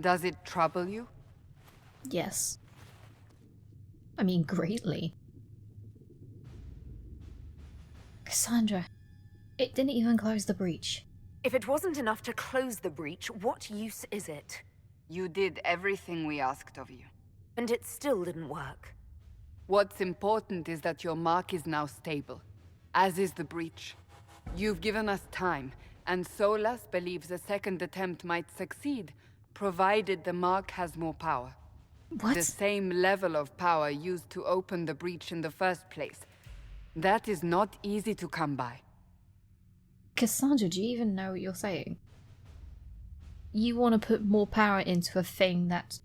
Does it trouble you? Yes. I mean, greatly. Cassandra, it didn't even close the breach. If it wasn't enough to close the breach, what use is it? You did everything we asked of you. And it still didn't work. What's important is that your mark is now stable, as is the breach. You've given us time, and Solas believes a second attempt might succeed, provided the mark has more power. What? The same level of power used to open the breach in the first place. That is not easy to come by. Cassandra, do you even know what you're saying? You want to put more power into a thing that,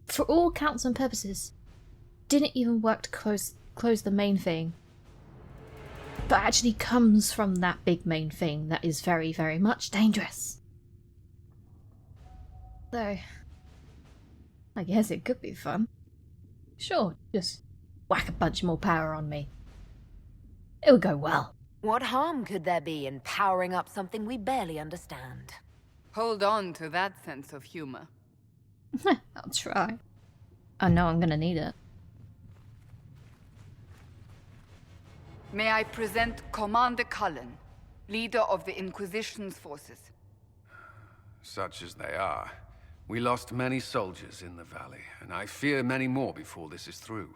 for all counts and purposes, didn't even work to close the main thing, but actually comes from that big main thing that is very, very much dangerous. So, I guess it could be fun. Sure, just whack a bunch more power on me. It would go well. What harm could there be in powering up something we barely understand? Hold on to that sense of humor. I'll try. I know I'm gonna need it. May I present Commander Cullen, leader of the Inquisition's forces. Such as they are. We lost many soldiers in the valley, and I fear many more before this is through.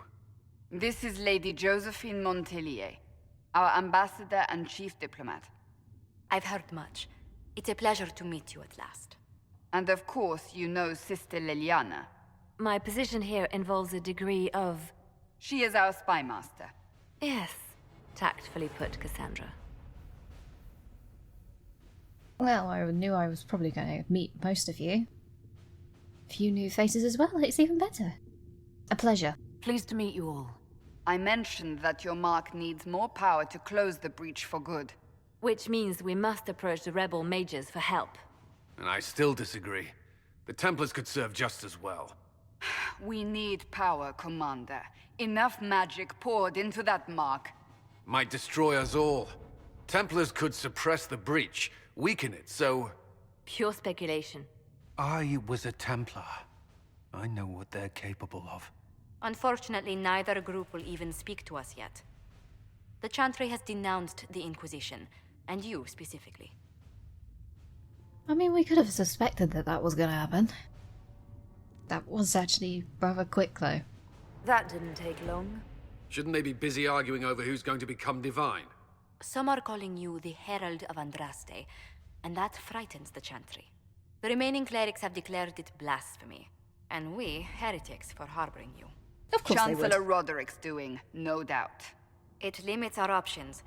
This is Lady Josephine Montelier, our ambassador and chief diplomat. I've heard much. It's a pleasure to meet you at last. And of course, you know Sister Liliana. My position here involves a degree of... She is our spy master. Yes, tactfully put, Cassandra. Well, I knew I was probably going to meet most of you. Few new faces as well, it's even better. A pleasure. Pleased to meet you all. I mentioned that your mark needs more power to close the breach for good. Which means we must approach the rebel mages for help. And I still disagree. The Templars could serve just as well. We need power, Commander. Enough magic poured into that mark. Might destroy us all. Templars could suppress the breach, weaken it, so... Pure speculation. I was a Templar. I know what they're capable of. Unfortunately, neither group will even speak to us yet. The Chantry has denounced the Inquisition, and you specifically. I mean, we could have suspected that that was going to happen. That was actually rather quick, though. That didn't take long. Shouldn't they be busy arguing over who's going to become divine? Some are calling you the Herald of Andraste, and that frightens the Chantry. The remaining clerics have declared it blasphemy, and we, heretics, for harboring you. Of course they would. Chancellor Roderick's doing, no doubt. It limits our options.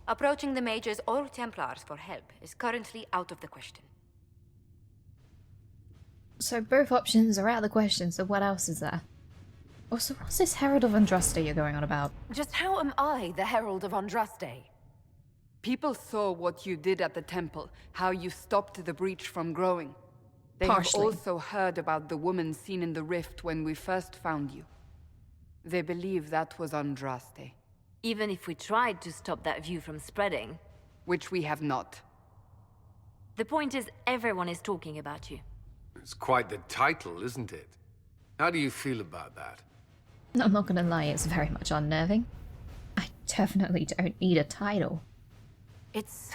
Approaching the mages or Templars for help is currently out of the question. So both options are out of the question, so what else is there? Also, what's this Herald of Andraste you're going on about? Just how am I the Herald of Andraste? People saw what you did at the temple, how you stopped the breach from growing. They Partially. have also heard about the woman seen in the rift when we first found you. They believe that was Andraste. Even if we tried to stop that view from spreading. Which we have not. The point is, everyone is talking about you. It's quite the title, isn't it? How do you feel about that? I'm not gonna lie, it's very much unnerving. I definitely don't need a title. It's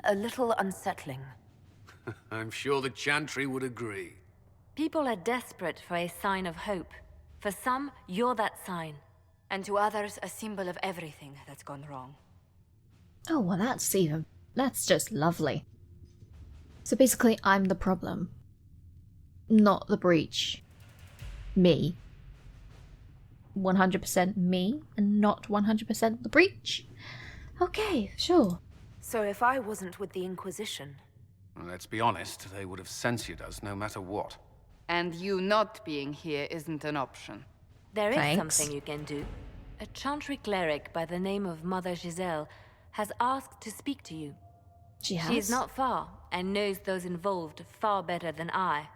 a little unsettling. I'm sure the Chantry would agree. People are desperate for a sign of hope. For some, you're that sign. And to others, a symbol of everything that's gone wrong. Oh, well that's just lovely. So basically, I'm the problem. Not the breach. Me. 100% me, and not 100% the breach. Okay, sure. So if I wasn't with the Inquisition... Well, let's be honest, they would have censored us no matter what. And you not being here isn't an option. There is Thanks. something you can do. A Chantry cleric by the name of Mother Giselle has asked to speak to you. She has? She is not far, and knows those involved far better than I.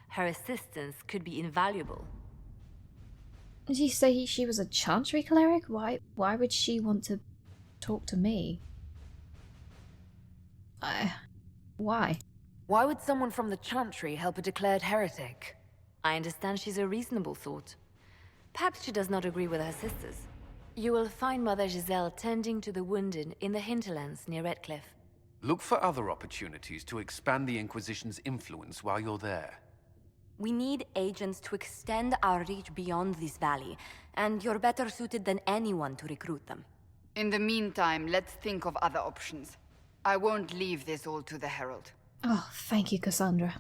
Her assistance could be invaluable. Did you say she was a Chantry cleric? Why would she want to talk to me? Why? Why would someone from the Chantry help a declared heretic? I understand she's a reasonable sort. Perhaps she does not agree with her sisters. You will find Mother Giselle tending to the wounded in the hinterlands near Redcliffe. Look for other opportunities to expand the Inquisition's influence while you're there. We need agents to extend our reach beyond this valley, and you're better suited than anyone to recruit them. In the meantime, let's think of other options. I won't leave this all to the Herald. Oh, thank you, Cassandra.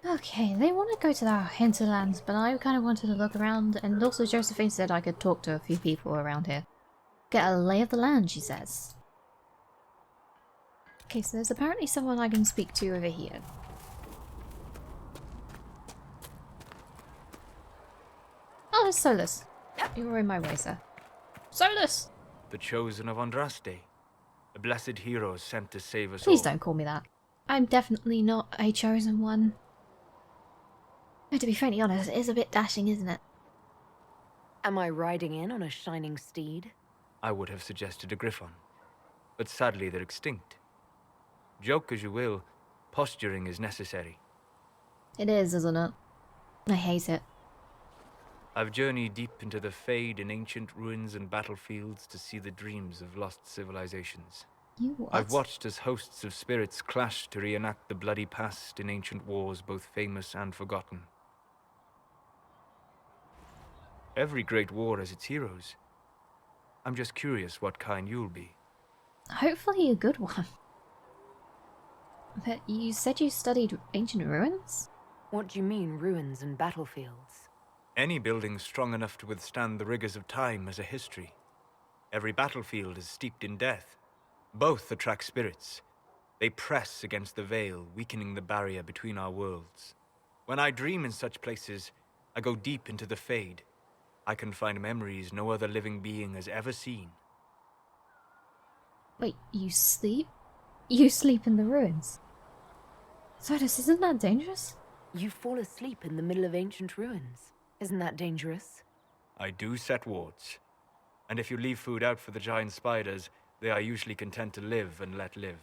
Okay, they want to go to the hinterlands, but I kind of wanted to look around, and also Josephine said I could talk to a few people around here. Get a lay of the land, she says. Okay, so there's apparently someone I can speak to over here. Oh, it's Solus. You were in my way, sir. Solus! The chosen of Andraste. The blessed heroes sent to save us Please all. don't call me that. I'm definitely not a chosen one. No, to be frankly honest, it is a bit dashing, isn't it? Am I riding in on a shining steed? I would have suggested a griffon, but sadly they're extinct. Joke as you will, posturing is necessary. It is, isn't it? I hate it. I've journeyed deep into the Fade in ancient ruins and battlefields to see the dreams of lost civilizations. You what? I've watched as hosts of spirits clash to reenact the bloody past in ancient wars both famous and forgotten. Every great war has its heroes. I'm just curious what kind you'll be. Hopefully a good one. But you said you studied ancient ruins? What do you mean, ruins and battlefields? Any building strong enough to withstand the rigors of time has a history. Every battlefield is steeped in death. Both attract spirits. They press against the veil, weakening the barrier between our worlds. When I dream in such places, I go deep into the Fade. I can find memories no other living being has ever seen. Wait, you sleep? You sleep in the ruins? Sodus, isn't that dangerous? You fall asleep in the middle of ancient ruins. Isn't that dangerous? I do set wards. And if you leave food out for the giant spiders, they are usually content to live and let live.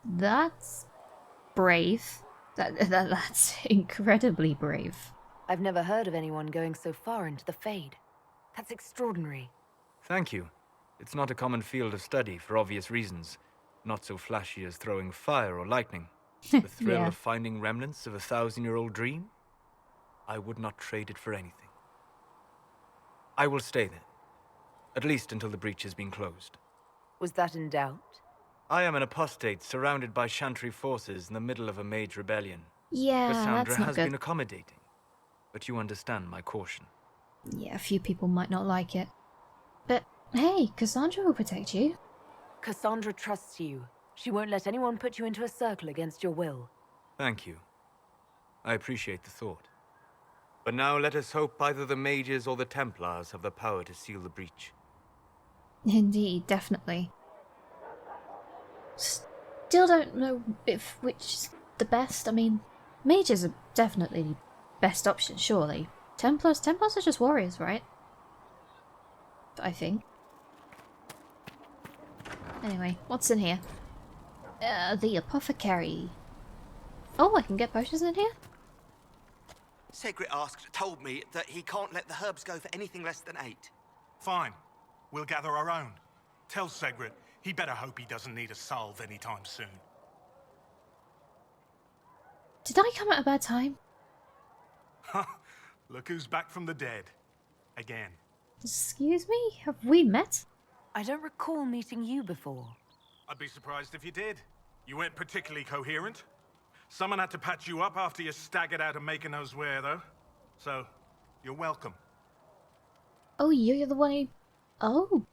That's brave. That's incredibly brave. I've never heard of anyone going so far into the Fade. That's extraordinary. Thank you. It's not a common field of study for obvious reasons. Not so flashy as throwing fire or lightning. The thrill Yeah. of finding remnants of a 1,000-year-old dream? I would not trade it for anything. I will stay there. At least until the breach has been closed. Was that in doubt? I am an apostate surrounded by Chantry forces in the middle of a mage rebellion. Yeah, Cassandra that's not has good. been accommodating. But you understand my caution. Yeah, a few people might not like it. But hey, Cassandra will protect you. Cassandra trusts you. She won't let anyone put you into a circle against your will. Thank you. I appreciate the thought. But now let us hope either the mages or the templars have the power to seal the breach. Indeed, definitely. Still don't know which is the best. I mean, mages are definitely the best option, surely. Templars are just warriors, right? I think. Anyway, what's in here? The apothecary. Oh, I can get potions in here? Segret told me that he can't let the herbs go for anything less than 8. Fine. We'll gather our own. Tell Segret he better hope he doesn't need a salve anytime soon. Did I come at a bad time? Look who's back from the dead. Again. Excuse me? Have we met? I don't recall meeting you before. I'd be surprised if you did. You weren't particularly coherent. Someone had to patch you up after you staggered out of making those wear, though. So, you're welcome. Oh, you're the one who... Oh.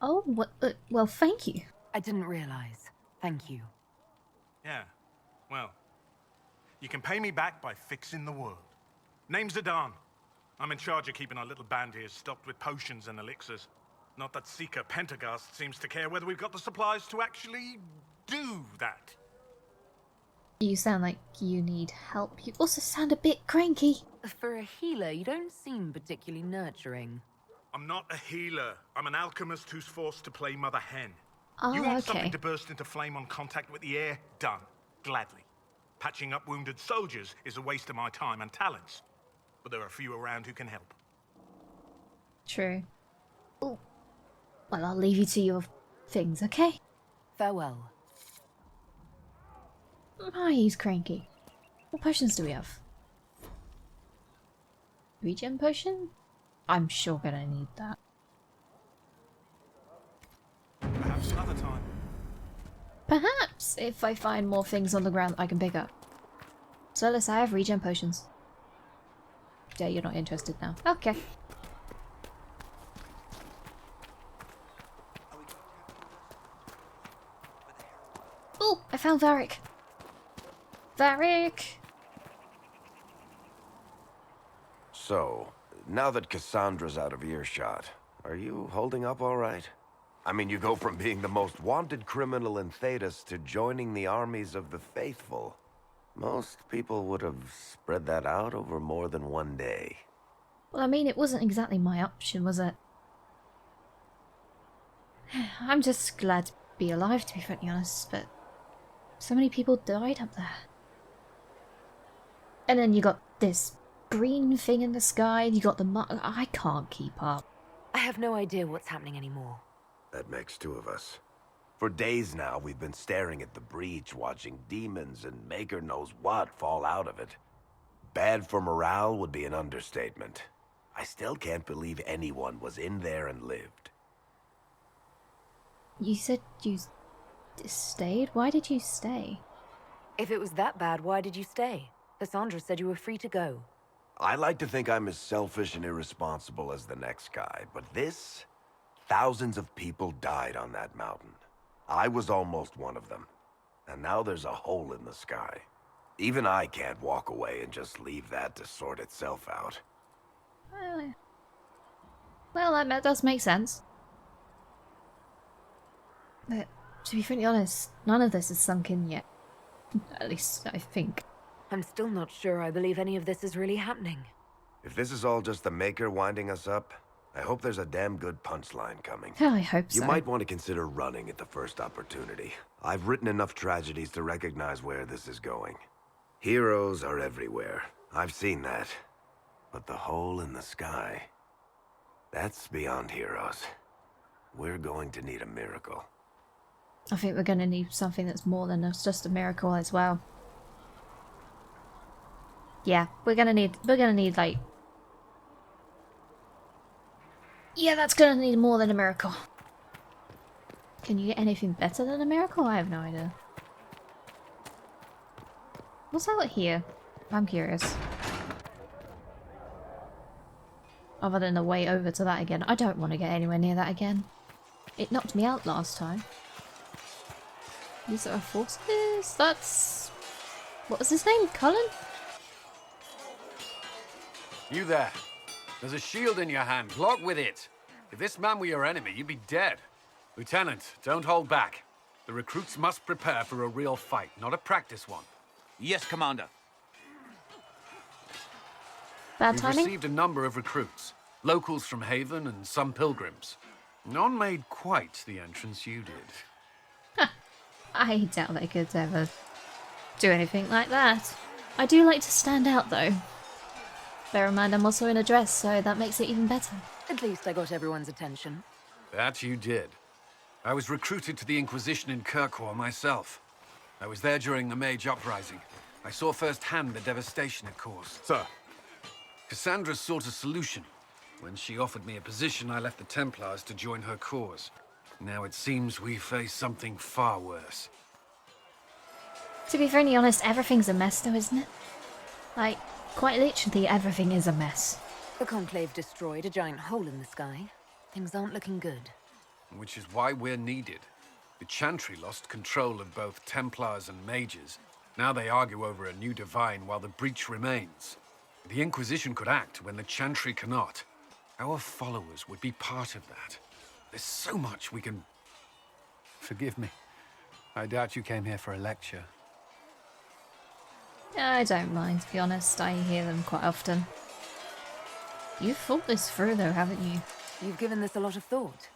Oh, what? Well, thank you. I didn't realize. Thank you. Yeah, well, you can pay me back by fixing the world. Name's Adan. I'm in charge of keeping our little band here stocked with potions and elixirs. Not that Seeker Pentagast seems to care whether we've got the supplies to actually do that. You sound like you need help. You also sound a bit cranky. For a healer, you don't seem particularly nurturing. I'm not a healer. I'm an alchemist who's forced to play Mother Hen. Oh, You want okay. something to burst into flame on contact with the air? Done. Gladly. Patching up wounded soldiers is a waste of my time and talents. But there are a few around who can help. True. Oh. Well, I'll leave you to your things, okay? Farewell. Ah, he's cranky. What potions do we have? Regen potion? I'm sure gonna need that. Perhaps another time. Perhaps, if I find more things on the ground that I can pick up. So let's I have regen potions. Yeah, you're not interested now. Okay. Oh, I found Varric. Varric! So, now that Cassandra's out of earshot, are you holding up all right? I mean, you go from being the most wanted criminal in Thedas to joining the armies of the faithful. Most people would have spread that out over more than one day. Well, I mean, it wasn't exactly my option, was it? I'm just glad to be alive, to be frankly honest, but so many people died up there. And then you got this green thing in the sky, you got the I can't keep up. I have no idea what's happening anymore. That makes two of us. For days now, we've been staring at the breach, watching demons and maker knows what fall out of it. Bad for morale would be an understatement. I still can't believe anyone was in there and lived. You said you stayed? Why did you stay? If it was that bad, why did you stay? Cassandra said you were free to go. I like to think I'm as selfish and irresponsible as the next guy, but this... Thousands of people died on that mountain. I was almost one of them. And now there's a hole in the sky. Even I can't walk away and just leave that to sort itself out. Well, that does make sense. But, to be frankly honest, none of this is sunk in yet. At least, I think. I'm still not sure I believe any of this is really happening. If this is all just the Maker winding us up, I hope there's a damn good punchline coming. I hope so. You might want to consider running at the first opportunity. I've written enough tragedies to recognize where this is going. Heroes are everywhere. I've seen that. But the hole in the sky... that's beyond heroes. We're going to need a miracle. I think we're going to need something that's more than just a miracle as well. Yeah, we're gonna need like... Yeah, that's gonna need more than a miracle. Can you get anything better than a miracle? I have no idea. What's that here? I'm curious. Other than the way over to that again. I don't want to get anywhere near that again. It knocked me out last time. These are forces? That's... What was his name? Cullen? You there. There's a shield in your hand. Log with it. If this man were your enemy, you'd be dead. Lieutenant, don't hold back. The recruits must prepare for a real fight, not a practice one. Yes, Commander. Bad We've timing? received a number of recruits. Locals from Haven and some pilgrims. None made quite the entrance you did. I doubt they could ever do anything like that. I do like to stand out though. Bear in mind I'm also in a dress, so that makes it even better. At least I got everyone's attention. That you did. I was recruited to the Inquisition in Kirkwall myself. I was there during the Mage Uprising. I saw firsthand the devastation it caused. Sir. Cassandra sought a solution. When she offered me a position, I left the Templars to join her cause. Now it seems we face something far worse. To be very honest, everything's a mess though, isn't it? Like, quite literally everything is a mess. The Conclave destroyed a giant hole in the sky. Things aren't looking good. Which is why we're needed. The Chantry lost control of both Templars and Mages. Now they argue over a new divine while the breach remains. The Inquisition could act when the Chantry cannot. Our followers would be part of that. There's so much we can... Forgive me. I doubt you came here for a lecture. I don't mind, to be honest. I hear them quite often. You've thought this through though, haven't you? You've given this a lot of thought.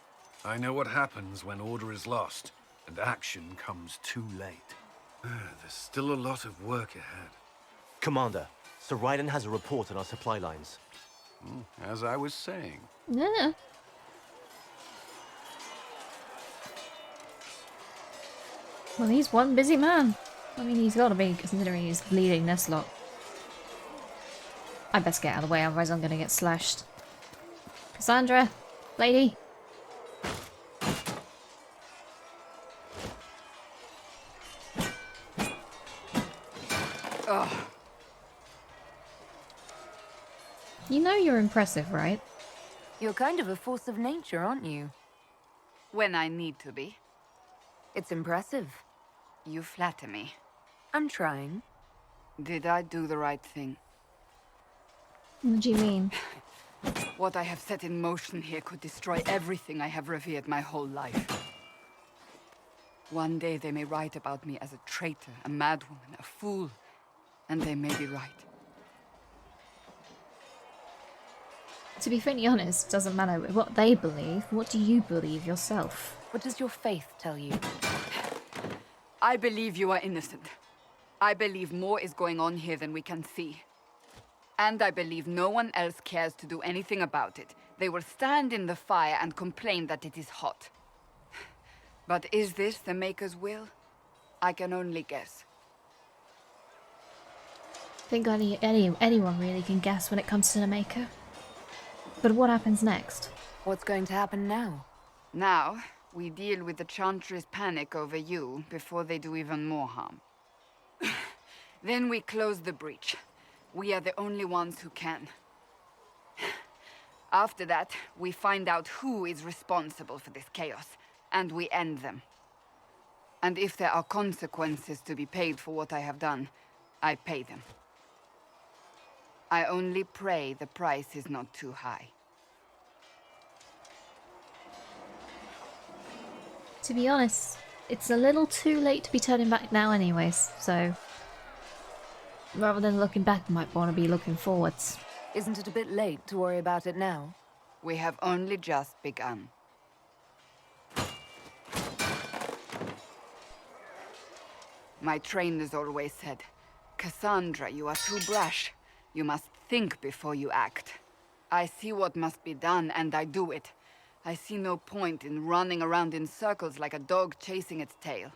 I know what happens when order is lost, and action comes too late. There's still a lot of work ahead. Commander, Sir Ryden has a report on our supply lines. As I was saying. Yeah. Well, he's one busy man. I mean, he's got to be, considering he's leading this lot. I best get out of the way, otherwise I'm going to get slashed. Cassandra, lady. Ugh. You know you're impressive, right? You're kind of a force of nature, aren't you? When I need to be. It's impressive. You flatter me. I'm trying. Did I do the right thing? What do you mean? What I have set in motion here could destroy everything I have revered my whole life. One day they may write about me as a traitor, a madwoman, a fool, and they may be right. To be fairly honest, doesn't matter what they believe. What do you believe yourself? What does your faith tell you? I believe you are innocent. I believe more is going on here than we can see. And I believe no one else cares to do anything about it. They will stand in the fire and complain that it is hot. But is this the Maker's will? I can only guess. I think anyone really can guess when it comes to the Maker. But what happens next? What's going to happen now? Now, we deal with the Chantry's panic over you before they do even more harm. Then we close the breach. We are the only ones who can. After that, we find out who is responsible for this chaos, and we end them. And if there are consequences to be paid for what I have done, I pay them. I only pray the price is not too high. To be honest, it's a little too late to be turning back now anyways, so... Rather than looking back, you might want to be looking forwards. Isn't it a bit late to worry about it now? We have only just begun. My trainers always said, Cassandra, you are too brash. You must think before you act. I see what must be done, and I do it. I see no point in running around in circles like a dog chasing its tail.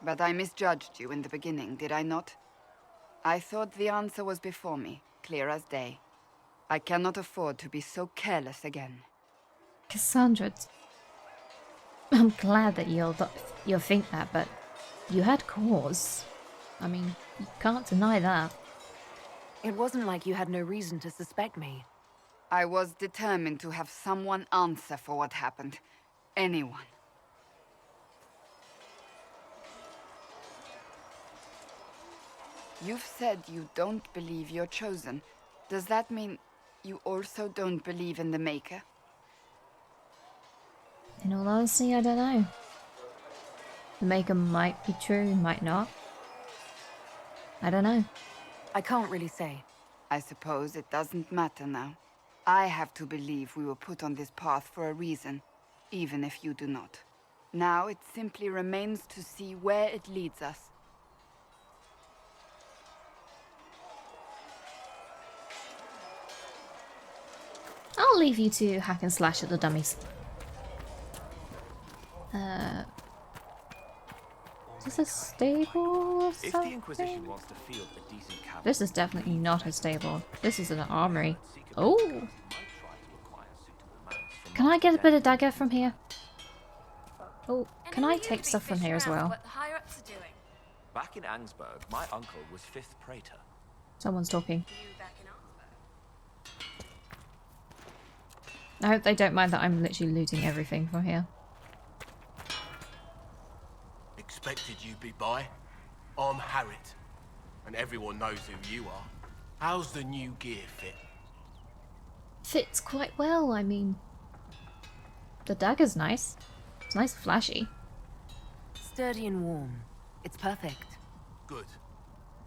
But I misjudged you in the beginning, did I not? I thought the answer was before me, clear as day. I cannot afford to be so careless again. Cassandra, I'm glad that you'll think that, but you had cause. I mean, you can't deny that. It wasn't like you had no reason to suspect me. I was determined to have someone answer for what happened. Anyone. You've said you don't believe you're chosen. Does that mean you also don't believe in the Maker? In all honesty, I don't know. The Maker might be true, might not. I don't know. I can't really say. I suppose it doesn't matter now. I have to believe we were put on this path for a reason, even if you do not. Now it simply remains to see where it leads us. I'll leave you to hack and slash at the dummies. Is this a stable or If the something? Inquisition wants to field a decent cavalry, This is definitely not a stable. This is an armory. Oh! Can I get a bit of dagger from here? Oh, can I take stuff from here as well? What the higher-ups are doing. Back in Angsburg, my uncle was 5th Praetor. Someone's talking. I hope they don't mind that I'm literally looting everything from here. Expected you'd be by. I'm Harriet, and everyone knows who you are. How's the new gear fit? Fits quite well, I mean... The dagger's nice. It's nice and flashy. Sturdy and warm. It's perfect. Good.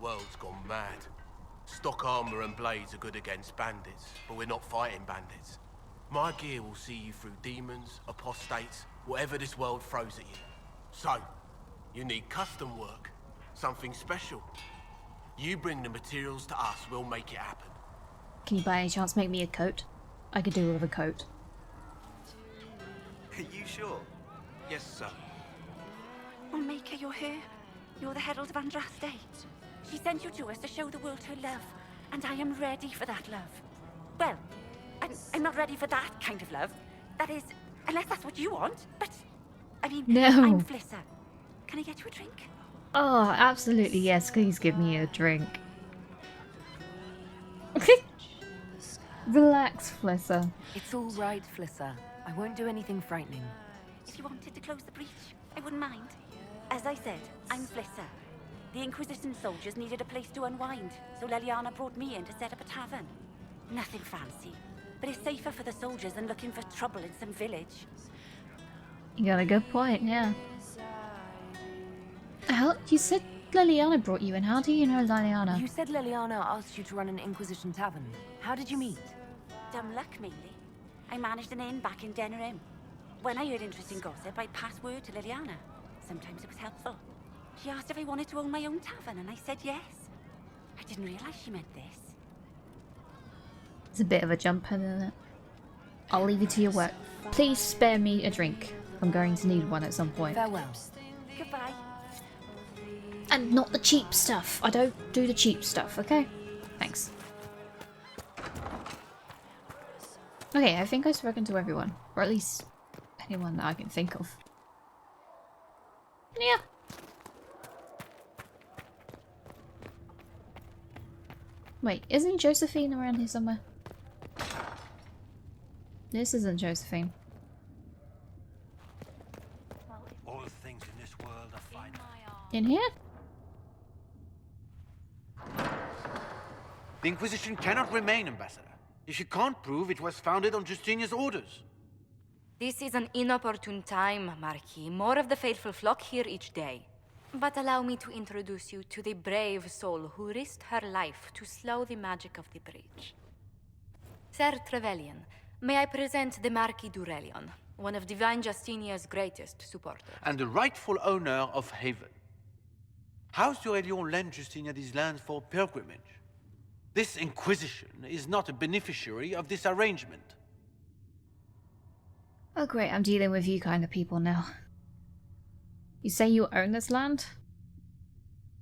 World's gone mad. Stock armor and blades are good against bandits, but we're not fighting bandits. My gear will see you through demons, apostates, whatever this world throws at you. So, you need custom work. Something special. You bring the materials to us, we'll make it happen. Can you by any chance make me a coat? I could do with a coat. Are you sure? Yes, sir. Oh, Maker, you're here. You're the Herald of Andraste. She sent you to us to show the world her love, and I am ready for that love. Well, I'm not ready for that kind of love. That is, unless that's what you want. But, I mean, No. I'm Flissa. Can I get you a drink? Oh, absolutely yes. Please give me a drink. Relax, Flissa. It's all right, Flissa. I won't do anything frightening. If you wanted to close the breach, I wouldn't mind. As I said, I'm Flissa. The Inquisition soldiers needed a place to unwind, so Leliana brought me in to set up a tavern. Nothing fancy, but it's safer for the soldiers than looking for trouble in some village. You got a good point, yeah. How you said Leliana brought you in? How do you know Leliana? You said Leliana asked you to run an Inquisition tavern. How did you meet? Dumb luck, mainly. I managed an inn back in Denerim. When I heard interesting gossip, I'd pass word to Liliana. Sometimes it was helpful. She asked if I wanted to own my own tavern, and I said yes. I didn't realize she meant this. It's a bit of a jump, isn't it? I'll leave you to your work. Please spare me a drink. I'm going to need one at some point. Farewell. Goodbye. And not the cheap stuff. I don't do the cheap stuff, okay? Thanks. Okay, I think I've spoken to everyone. Or at least anyone that I can think of. Yeah. Wait, isn't Josephine around here somewhere? This isn't Josephine. All the things in this world are fine. In here? The Inquisition cannot remain, Ambassador, if you can't prove it was founded on Justinian's orders. This is an inopportune time, Marquis. More of the faithful flock here each day. But allow me to introduce you to the brave soul who risked her life to slow the magic of the breach. Sir Trevelyan, may I present the Marquis Durelion, one of Divine Justinia's greatest supporters. And the rightful owner of Haven. House Durelion lent Justinia these lands for pilgrimage. This Inquisition is not a beneficiary of this arrangement. Oh great, I'm dealing with you kind of people now. You say you own this land?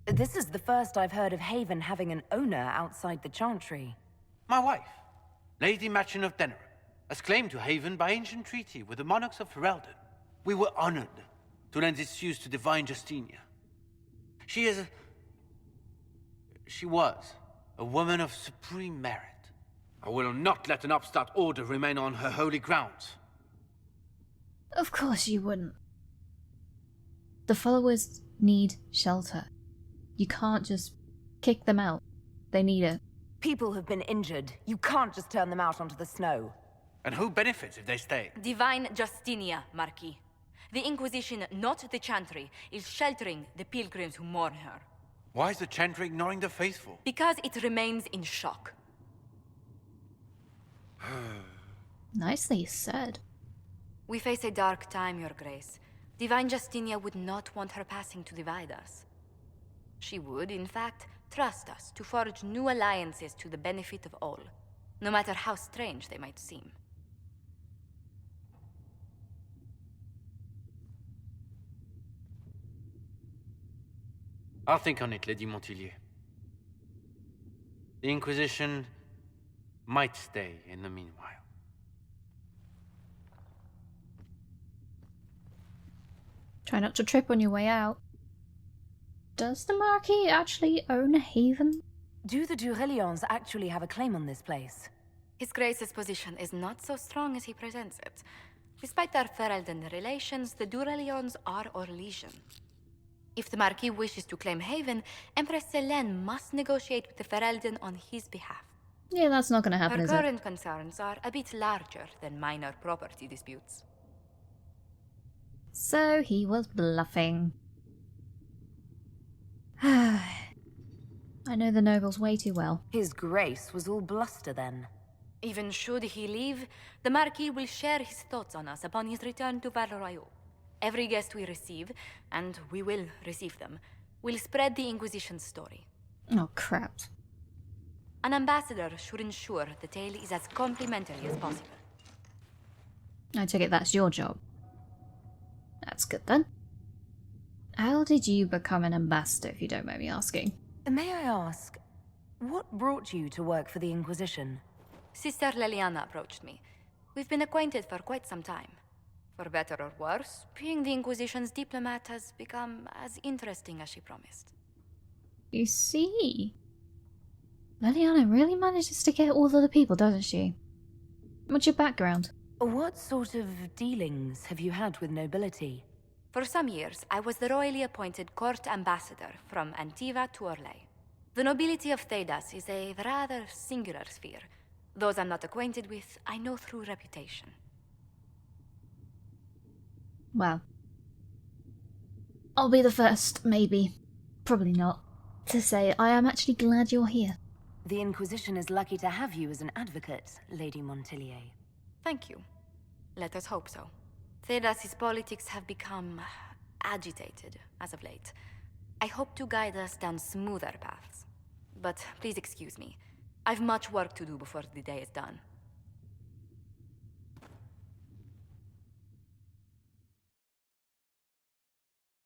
This is the first I've heard of Haven having an owner outside the Chantry. My wife, Lady Machin of Denerim, has claimed to Haven by ancient treaty with the monarchs of Ferelden. We were honored to lend its use to Divine Justinia. She was a woman of supreme merit. I will not let an upstart order remain on her holy grounds. Of course you wouldn't. The followers need shelter. You can't just kick them out. They need it. People have been injured. You can't just turn them out onto the snow. And who benefits if they stay? Divine Justinia, Marquis. The Inquisition, not the Chantry, is sheltering the pilgrims who mourn her. Why is the Chantry ignoring the faithful? Because it remains in shock. Nicely said. We face a dark time, Your Grace. Divine Justinia would not want her passing to divide us. She would, in fact, trust us to forge new alliances to the benefit of all, no matter how strange they might seem. I'll think on it, Lady Montillier. The Inquisition might stay in the meanwhile. Try not to trip on your way out. Does the Marquis actually own a haven? Do the Durelions actually have a claim on this place? His Grace's position is not so strong as he presents it. Despite their Ferelden relations, the Durelions are our legion. If the Marquis wishes to claim Haven, Empress Selene must negotiate with the Ferelden on his behalf. Yeah, that's not gonna happen, Her is it? current concerns are a bit larger than minor property disputes. So he was bluffing. I know the nobles way too well. His Grace was all bluster then. Even should he leave, the Marquis will share his thoughts on us upon his return to Val Royeaux. Every guest we receive, and we will receive them, will spread the Inquisition's story. Oh, crap. An ambassador should ensure the tale is as complimentary as possible. I take it that's your job. That's good then. How did you become an ambassador, if you don't mind me asking? May I ask, what brought you to work for the Inquisition? Sister Leliana approached me. We've been acquainted for quite some time. For better or worse, being the Inquisition's diplomat has become as interesting as she promised. You see? Leliana really manages to get all of the people, doesn't she? What's your background? What sort of dealings have you had with nobility? For some years, I was the royally appointed court ambassador from Antiva to Orlais. The nobility of Thedas is a rather singular sphere. Those I'm not acquainted with, I know through reputation. Well, I'll be the first, maybe, probably not, to say I am actually glad you're here. The Inquisition is lucky to have you as an advocate, Lady Montillier. Thank you. Let us hope so. Thedas' politics have become agitated as of late. I hope to guide us down smoother paths. But please excuse me. I've much work to do before the day is done.